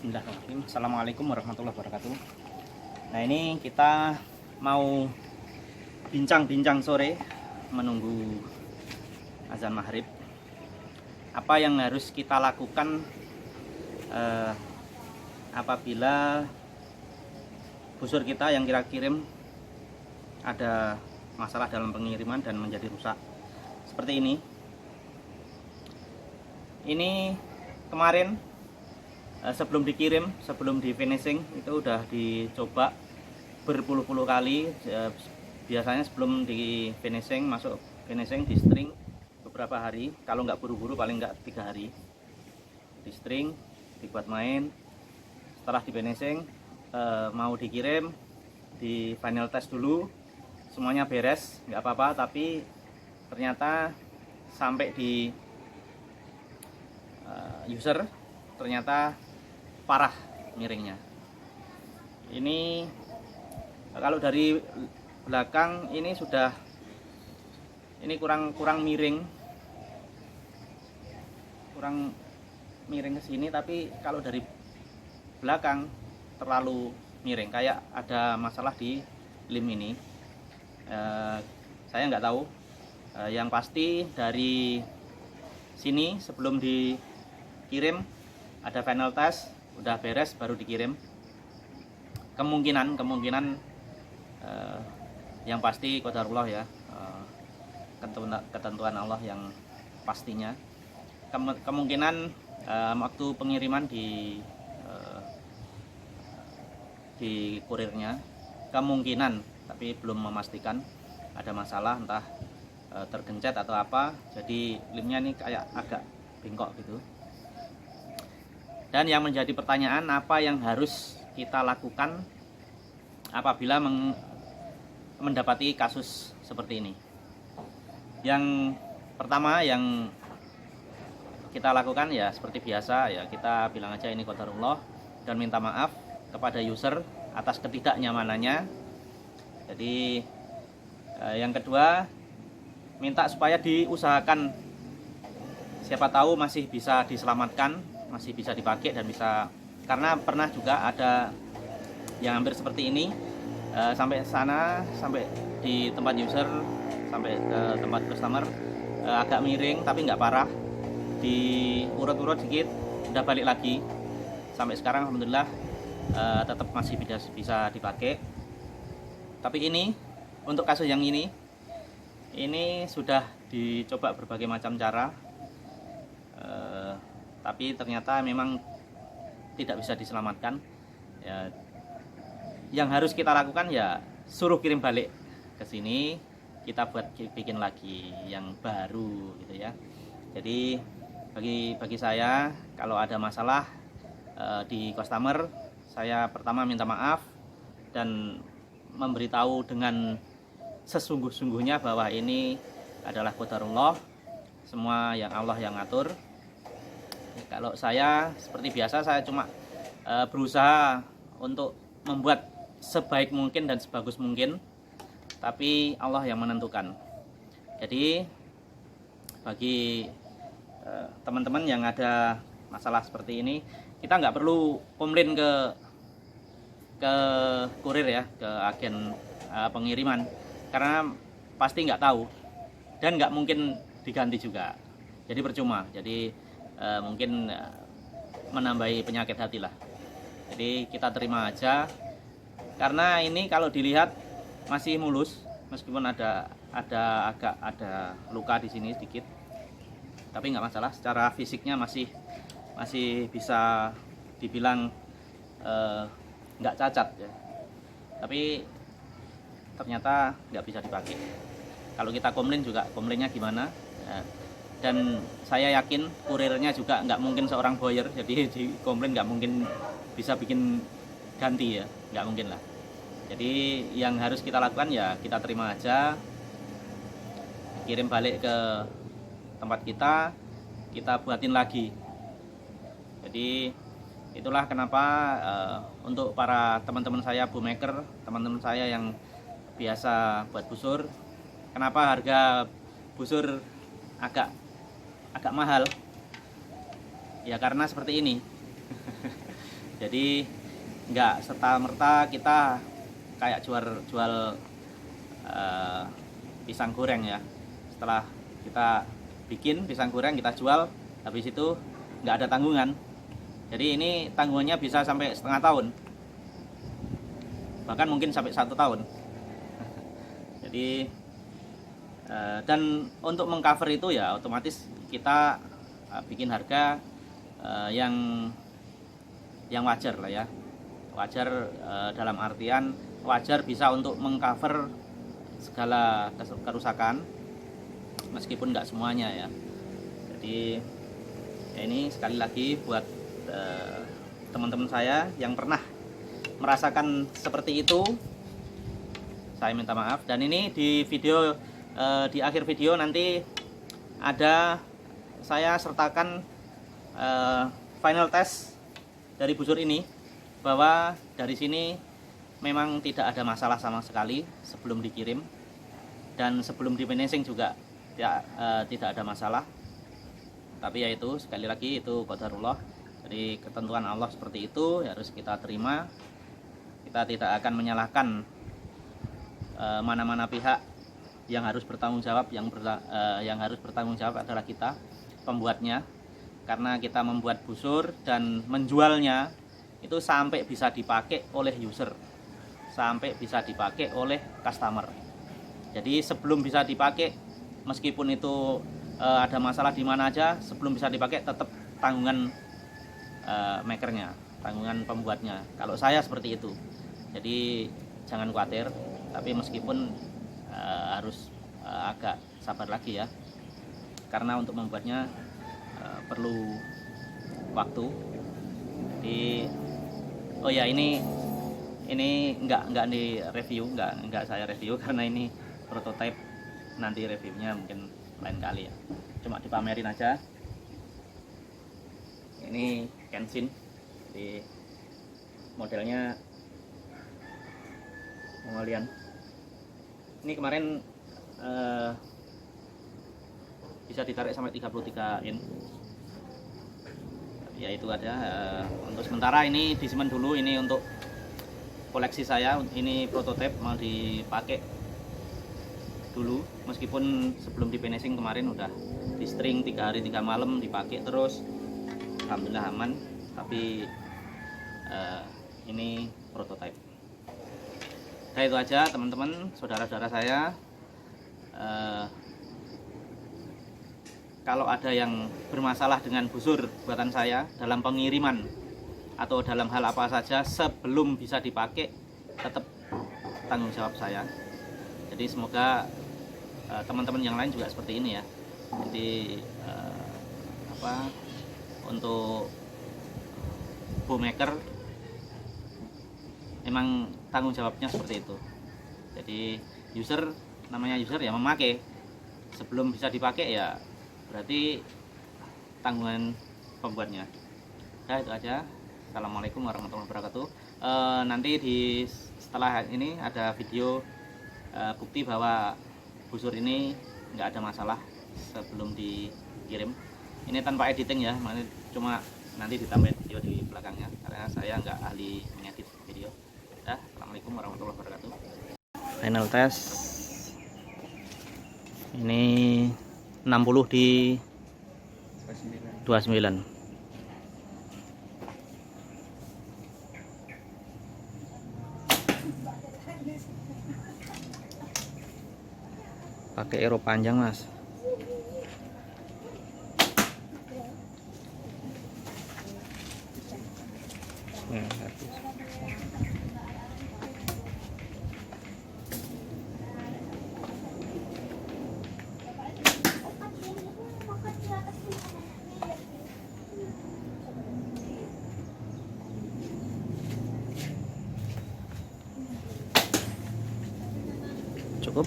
Bismillahirrahmanirrahim. Assalamualaikum warahmatullahi wabarakatuh. Nah, ini kita mau bincang-bincang sore menunggu azan maghrib. Apa yang harus kita lakukan apabila busur kita yang kita kirim ada masalah dalam pengiriman dan menjadi rusak seperti ini. Ini kemarin sebelum dikirim, sebelum di finishing itu udah dicoba berpuluh-puluh kali. Biasanya sebelum di finishing, masuk finishing di string beberapa hari, kalau nggak buru-buru paling nggak 3 hari di string, dibuat main. Setelah di finishing mau dikirim, di final test dulu, semuanya beres, nggak apa-apa. Tapi ternyata sampai di user ternyata parah miringnya. Ini kalau dari belakang ini sudah kurang miring, ke sini, tapi kalau dari belakang terlalu miring, kayak ada masalah di lem ini. Saya nggak tahu. Yang pasti dari sini sebelum dikirim ada final test, udah beres baru dikirim. Kemungkinan yang pasti qadarullah ya, ketentuan Allah yang pastinya. Kemungkinan waktu pengiriman di kurirnya kemungkinan, tapi belum memastikan, ada masalah, entah tergencet atau apa, jadi lemnya ini kayak agak bengkok gitu. Dan yang menjadi pertanyaan, apa yang harus kita lakukan apabila mendapati kasus seperti ini? Yang pertama yang kita lakukan ya seperti biasa ya, kita bilang aja ini qadarullah dan minta maaf kepada user atas ketidaknyamanannya. Jadi yang kedua, minta supaya diusahakan, siapa tahu masih bisa diselamatkan, masih bisa dipakai dan bisa, karena pernah juga ada yang hampir seperti ini, sampai sana, sampai di tempat user, sampai ke tempat customer, agak miring tapi nggak parah, diurut-urut sedikit udah balik lagi. Sampai sekarang alhamdulillah tetap masih bisa dipakai. Tapi ini untuk kasus yang ini sudah dicoba berbagai macam cara, tapi ternyata memang tidak bisa diselamatkan ya. Yang harus kita lakukan ya suruh kirim balik ke sini, kita bikin lagi yang baru gitu ya. Jadi bagi saya, kalau ada masalah di customer, saya pertama minta maaf dan memberitahu dengan sesungguh-sungguhnya bahwa ini adalah qadarullah, semua yang Allah yang ngatur. Kalau saya seperti biasa, saya cuma berusaha untuk membuat sebaik mungkin dan sebagus mungkin, tapi Allah yang menentukan. Jadi bagi teman-teman yang ada masalah seperti ini, kita nggak perlu komplain ke kurir ya, ke agen pengiriman, karena pasti nggak tahu dan nggak mungkin diganti juga, jadi percuma. Jadi mungkin menambahi penyakit hati lah. Jadi kita terima aja, karena ini kalau dilihat masih mulus, meskipun ada luka di sini sedikit, tapi nggak masalah. Secara fisiknya masih bisa dibilang nggak cacat ya, tapi ternyata nggak bisa dipakai. Kalau kita komplain juga, komplainnya gimana ya. Dan saya yakin kurirnya juga nggak mungkin seorang buyer, jadi di komplain nggak mungkin bisa bikin ganti ya, nggak mungkin lah. Jadi yang harus kita lakukan ya kita terima aja, kirim balik ke tempat kita buatin lagi. Jadi itulah kenapa untuk para teman-teman saya bookmaker, teman-teman saya yang biasa buat busur, kenapa harga busur agak mahal ya, karena seperti ini. Jadi nggak serta-merta kita kayak jual pisang goreng ya. Setelah kita bikin pisang goreng kita jual, habis itu nggak ada tanggungan. Jadi ini tanggungannya bisa sampai setengah tahun, bahkan mungkin sampai 1 tahun. Jadi dan untuk mengcover itu ya otomatis kita bikin harga yang wajar lah ya. Wajar dalam artian wajar bisa untuk mengcover segala kerusakan, meskipun nggak semuanya ya. Jadi ya ini sekali lagi buat teman-teman saya yang pernah merasakan seperti itu, saya minta maaf. Dan ini di video di akhir video nanti ada saya sertakan final test dari busur ini, bahwa dari sini memang tidak ada masalah sama sekali sebelum dikirim, dan sebelum di finishing juga tidak ada masalah. Tapi ya itu sekali lagi itu qadarullah, jadi ketentuan Allah seperti itu ya harus kita terima. Kita tidak akan menyalahkan mana-mana pihak. Yang harus bertanggung jawab, yang harus bertanggung jawab adalah kita, pembuatnya, karena kita membuat busur dan menjualnya itu sampai bisa dipakai oleh user, sampai bisa dipakai oleh customer. Jadi sebelum bisa dipakai, meskipun itu ada masalah di mana aja, sebelum bisa dipakai tetap tanggungan makernya, tanggungan pembuatnya. Kalau saya seperti itu. Jadi jangan khawatir, tapi meskipun harus agak sabar lagi ya, karena untuk membuatnya perlu waktu. Jadi oh ya, ini nggak di review, nggak saya review karena ini prototype, nanti reviewnya mungkin lain kali ya, cuma dipamerin aja. Ini Kenshin, jadi modelnya Mongolian. Ini kemarin bisa ditarik sampai 33 in. Ya itu aja. Untuk sementara ini disimpan dulu, ini untuk koleksi saya. Ini prototipe mau dipakai dulu, meskipun sebelum di finishing kemarin udah di string 3 hari 3 malam dipakai terus, alhamdulillah aman. Tapi ini prototipe. Nah itu aja teman-teman, saudara-saudara saya. Kalau ada yang bermasalah dengan busur buatan saya dalam pengiriman atau dalam hal apa saja, sebelum bisa dipakai tetap tanggung jawab saya. Jadi semoga teman-teman yang lain juga seperti ini ya. Jadi untuk boommaker emang tanggung jawabnya seperti itu. Jadi user, namanya user ya memakai, sebelum bisa dipakai ya berarti tanggungan pembuatnya. Nah itu aja. Assalamualaikum warahmatullahi wabarakatuh. Nanti setelah ini ada video bukti bahwa busur ini nggak ada masalah sebelum dikirim. Ini tanpa editing ya, cuma nanti ditambahin video di belakangnya karena saya nggak ahli mengedit video. Assalamualaikum warahmatullahi wabarakatuh. Final test ini 60 di 29. Pakai aero panjang mas. Cukup,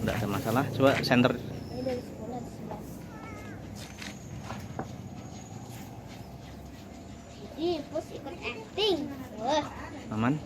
enggak ada masalah. Coba center. Ih, Pus ikut acting. Wah. Aman.